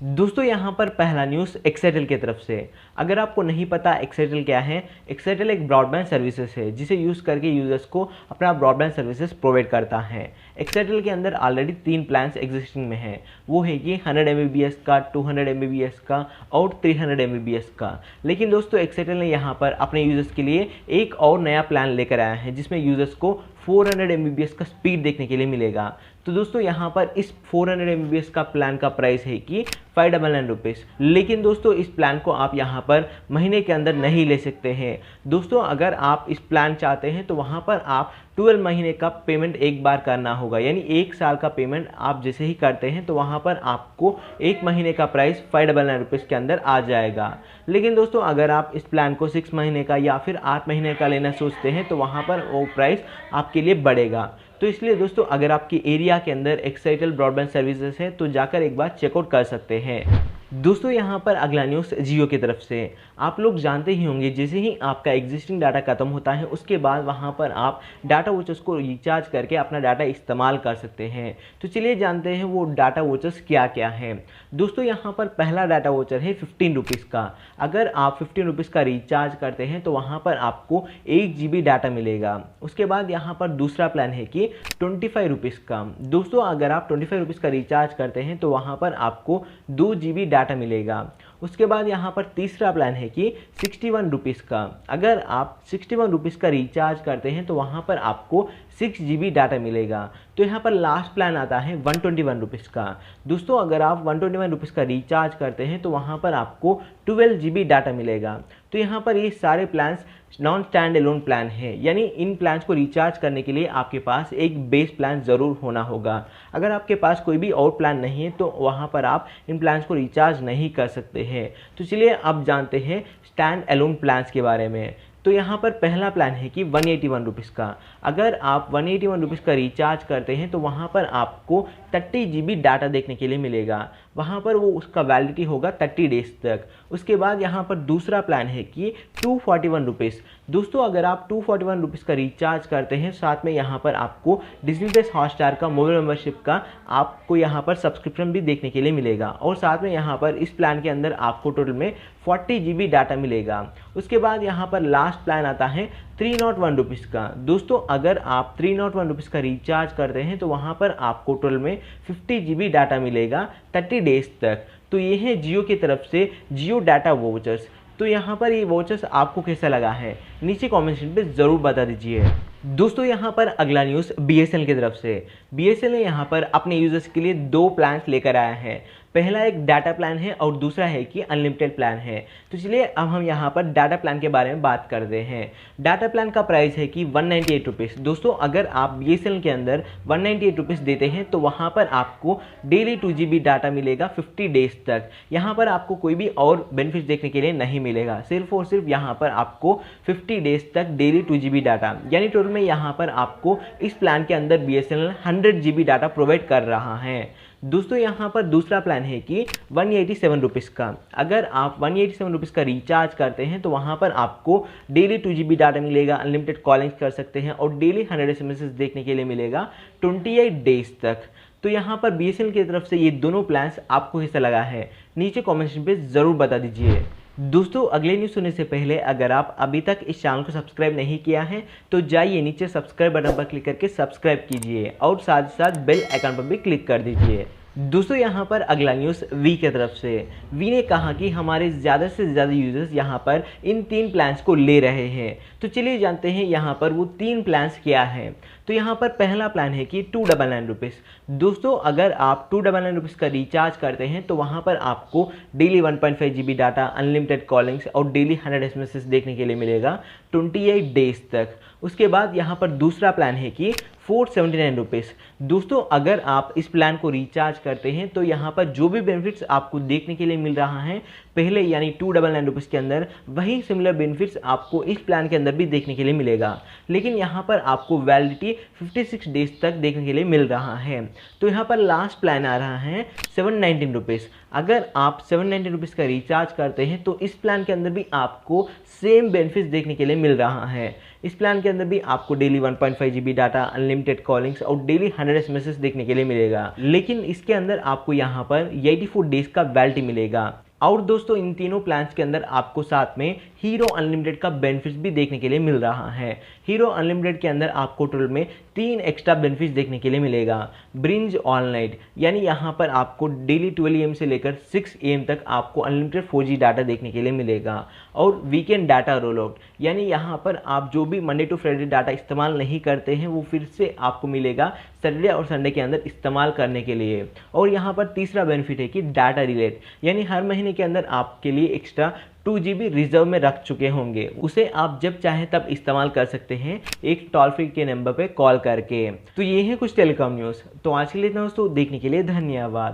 दोस्तों यहाँ पर पहला न्यूज़ एक्साइटेल की तरफ से। अगर आपको नहीं पता एक्साइटेल क्या है, एक्साइटेल एक ब्रॉडबैंड सर्विसेज है जिसे यूज़ करके यूजर्स को अपना ब्रॉडबैंड सर्विसेज प्रोवाइड करता है। एक्साइटेल के अंदर ऑलरेडी 3 प्लान्स एग्जिस्टिंग में है, वो है कि 100 MBPS का, 200 MBPS का और 300 MBPS का। लेकिन दोस्तों एक्साइटेल ने यहाँ पर अपने यूजर्स के लिए एक और नया प्लान लेकर आया है जिसमें यूजर्स को 400 MBPS का स्पीड देखने के लिए मिलेगा। तो दोस्तों यहाँ पर इस 400 MBPS का प्लान का प्राइस है कि 599 रुपीज़। लेकिन दोस्तों इस प्लान को आप यहाँ पर महीने के अंदर नहीं ले सकते हैं। दोस्तों अगर आप इस प्लान चाहते हैं तो वहाँ पर आप 12 महीने का पेमेंट एक बार करना होगा, यानी 1 साल का पेमेंट आप जैसे ही करते हैं तो वहाँ पर आपको 1 महीने का प्राइस 599 रुपीज़ के अंदर आ जाएगा। लेकिन दोस्तों अगर आप इस प्लान को 6 महीने का या फिर 8 महीने का लेना सोचते हैं तो वहाँ पर वो प्राइस आपके लिए बढ़ेगा। तो इसलिए दोस्तों अगर आपकी एरिया के अंदर एक्साइटेल ब्रॉडबैंड सर्विसेज है तो जाकर एक बार चेकआउट कर सकते हैं। दोस्तों यहाँ पर अगला न्यूज़ जियो की तरफ से। आप लोग जानते ही होंगे जैसे ही आपका एग्जिस्टिंग डाटा खत्म होता है उसके बाद वहाँ पर आप डाटा वोचर्स को रिचार्ज करके अपना डाटा इस्तेमाल कर सकते हैं। तो चलिए जानते हैं वो डाटा वोचर्स क्या क्या है। दोस्तों यहाँ पर पहला डाटा वोचर है 15 रुपीज़ का। अगर आप 15 रुपीज़ का रिचार्ज करते हैं तो वहाँ पर आपको 1 GB डाटा मिलेगा। उसके बाद यहाँ पर दूसरा प्लान है कि 25 रुपीज़ का। दोस्तों अगर आप 25 रुपीज़ का रिचार्ज करते हैं तो वहाँ पर आपको 2 GB डाटा मिलेगा। उसके बाद यहाँ पर तीसरा प्लान है कि 61 रुपीज़ का। अगर आप 61 रुपीज़ का रिचार्ज करते हैं तो वहाँ पर आपको 6 GB डाटा मिलेगा। तो यहाँ पर लास्ट प्लान आता है 121 रुपीज़ का। दोस्तों अगर आप 121 रुपीज़ का रिचार्ज करते हैं तो वहाँ पर आपको 12 GB डाटा मिलेगा। तो यहाँ पर ये सारे plans non standalone plan है, यानी इन प्लान्स को रिचार्ज करने के लिए आपके पास एक बेस प्लान ज़रूर होना होगा। अगर आपके पास कोई भी और प्लान नहीं है तो वहाँ पर आप इन प्लान्स को रिचार्ज नहीं कर सकते हैं। तो चलिए अब जानते हैं स्टैंड एलोन प्लान्स के बारे में। तो यहाँ पर पहला प्लान है कि 181 रुपीज़ का। अगर आप 181 रुपीज़ का रिचार्ज करते हैं तो वहाँ पर आपको 30 GB डाटा देखने के लिए मिलेगा। वहाँ पर वो उसका वैलिडिटी होगा 30 डेज तक। उसके बाद यहाँ पर दूसरा प्लान है कि 241 रुपीज़। दोस्तों अगर आप 241 रुपीज़ का रिचार्ज करते हैं साथ में यहाँ पर आपको डिज्नी प्लस हॉटस्टार का मोबाइल मेंबरशिप का आपको यहाँ पर सब्सक्रिप्शन भी देखने के लिए मिलेगा। और साथ में यहाँ पर इस प्लान के अंदर आपको टोटल में 40 GB डाटा मिलेगा। उसके बाद यहाँ पर लास्ट प्लान आता है 301 रुपीज़ का। दोस्तों अगर आप 301 रुपीज़ का रिचार्ज करते हैं तो वहाँ पर आपको टोटल में 50 GB डाटा मिलेगा 30 डेज तक। तो ये है जियो की तरफ से जियो डाटा वोचर्स। तो यहाँ पर ये वोचर्स आपको कैसा लगा है नीचे कमेंट सेक्शन पे ज़रूर बता दीजिए। दोस्तों यहाँ पर अगला न्यूज़ BSNL की तरफ से। BSNL ने यहाँ पर अपने यूजर्स के लिए 2 प्लान्स लेकर आया है। पहला एक डाटा प्लान है और दूसरा है कि अनलिमिटेड प्लान है। तो चलिए अब हम यहाँ पर डाटा प्लान के बारे में बात करते हैं। डाटा प्लान का प्राइस है कि 198 रुपीज़। दोस्तों अगर आप BSNL के अंदर 198 रुपीज़ देते हैं तो वहाँ पर आपको डेली 2 GB डाटा मिलेगा 50 डेज तक। यहाँ पर आपको कोई भी और बेनिफिट देखने के लिए नहीं मिलेगा, सिर्फ और सिर्फ यहाँ पर आपको 50 डेज तक डेली 2 GB डाटा, यानी टोटल में यहाँ पर आपको इस प्लान के अंदर BSNL 100 GB डाटा प्रोवाइड कर रहा है। दोस्तों यहाँ पर दूसरा प्लान है कि 187 रुपीज़ का। अगर आप 187 रुपीज़ का रिचार्ज करते हैं तो वहाँ पर आपको डेली 2 GB डाटा मिलेगा, अनलिमिटेड कॉलिंग्स कर सकते हैं और डेली 100 SMS देखने के लिए मिलेगा 28 डेज तक। तो यहाँ पर BSNL की तरफ से ये दोनों प्लान्स आपको कैसा लगा है नीचे कॉमेंट सेक्शन पे ज़रूर बता दीजिए। दोस्तों अगले न्यूज़ सुनने से पहले अगर आप अभी तक इस चैनल को सब्सक्राइब नहीं किया है तो जाइए नीचे सब्सक्राइब बटन पर क्लिक करके सब्सक्राइब कीजिए और साथ ही साथ बेल आइकन पर भी क्लिक कर दीजिए। दोस्तों यहाँ पर अगला न्यूज़ वी की तरफ से। वी ने कहा कि हमारे ज़्यादा से ज़्यादा यूजर्स यहाँ पर इन 3 प्लान्स को ले रहे हैं। तो चलिए जानते हैं यहाँ पर वो 3 प्लान्स क्या हैं। तो यहाँ पर पहला प्लान है कि 299 रुपीज़। दोस्तों अगर आप 299 रुपीज़ का रिचार्ज करते हैं तो वहाँ पर आपको daily 1.5 GB data, unlimited callings और डेली 100 SMS देखने के लिए मिलेगा 28 डेज तक। उसके बाद यहाँ पर दूसरा प्लान है कि 479 रुपीज़। दोस्तों अगर आप इस प्लान को रिचार्ज करते हैं तो यहाँ पर जो भी बेनिफिट्स आपको देखने के लिए मिल रहा है पहले यानी 299 रुपीज़ के अंदर, वही सिमिलर बेनिफिट्स आपको इस प्लान के अंदर भी देखने के लिए मिलेगा। लेकिन यहाँ पर आपको वैलिडिटी 56 डेज तक देखने के लिए मिल रहा है। तो यहाँ पर लास्ट प्लान आ रहा है 719 रुपीज़। अगर आप 790 रुपीज़ का रिचार्ज करते हैं तो इस प्लान के अंदर भी आपको सेम बेनिफिट्स देखने के लिए मिल रहा है। इस प्लान के अंदर भी आपको daily 1.5 GB data, unlimited callings और डेली 100 SMS देखने के लिए मिलेगा, लेकिन इसके अंदर आपको यहाँ पर 84 डेज का वैलिडिटी मिलेगा। और दोस्तों इन तीनों प्लान्स के अंदर आपको साथ में हीरो अनलिमिटेड का बेनिफिट्स भी देखने के लिए मिल रहा है। हीरो अनलिमिटेड के अंदर आपको टोटल में 3 एक्स्ट्रा बेनिफिट्स देखने के लिए मिलेगा। ब्रिंज ऑल नाइट, यानी यहाँ पर आपको डेली 12 AM से लेकर 6 AM तक आपको अनलिमिटेड 4G डाटा देखने के लिए मिलेगा। और वीकेंड डाटा रोल आउट, यानी यहाँ पर आप जो भी मंडे टू फ्राइडे डाटा इस्तेमाल नहीं करते हैं वो फिर से आपको मिलेगा सैटरडे और संडे के अंदर इस्तेमाल करने के लिए। और यहाँ पर तीसरा बेनिफिट है कि डाटा रिलेट, यानी हर महीने के अंदर आपके लिए एक्स्ट्रा 2 GB रिजर्व में रख चुके होंगे, उसे आप जब चाहें तब इस्तेमाल कर सकते हैं एक टोल फ्री के नंबर पे कॉल करके। तो ये है कुछ टेलीकॉम न्यूज़। तो आज के लिए इतना दोस्तों, देखने के लिए धन्यवाद।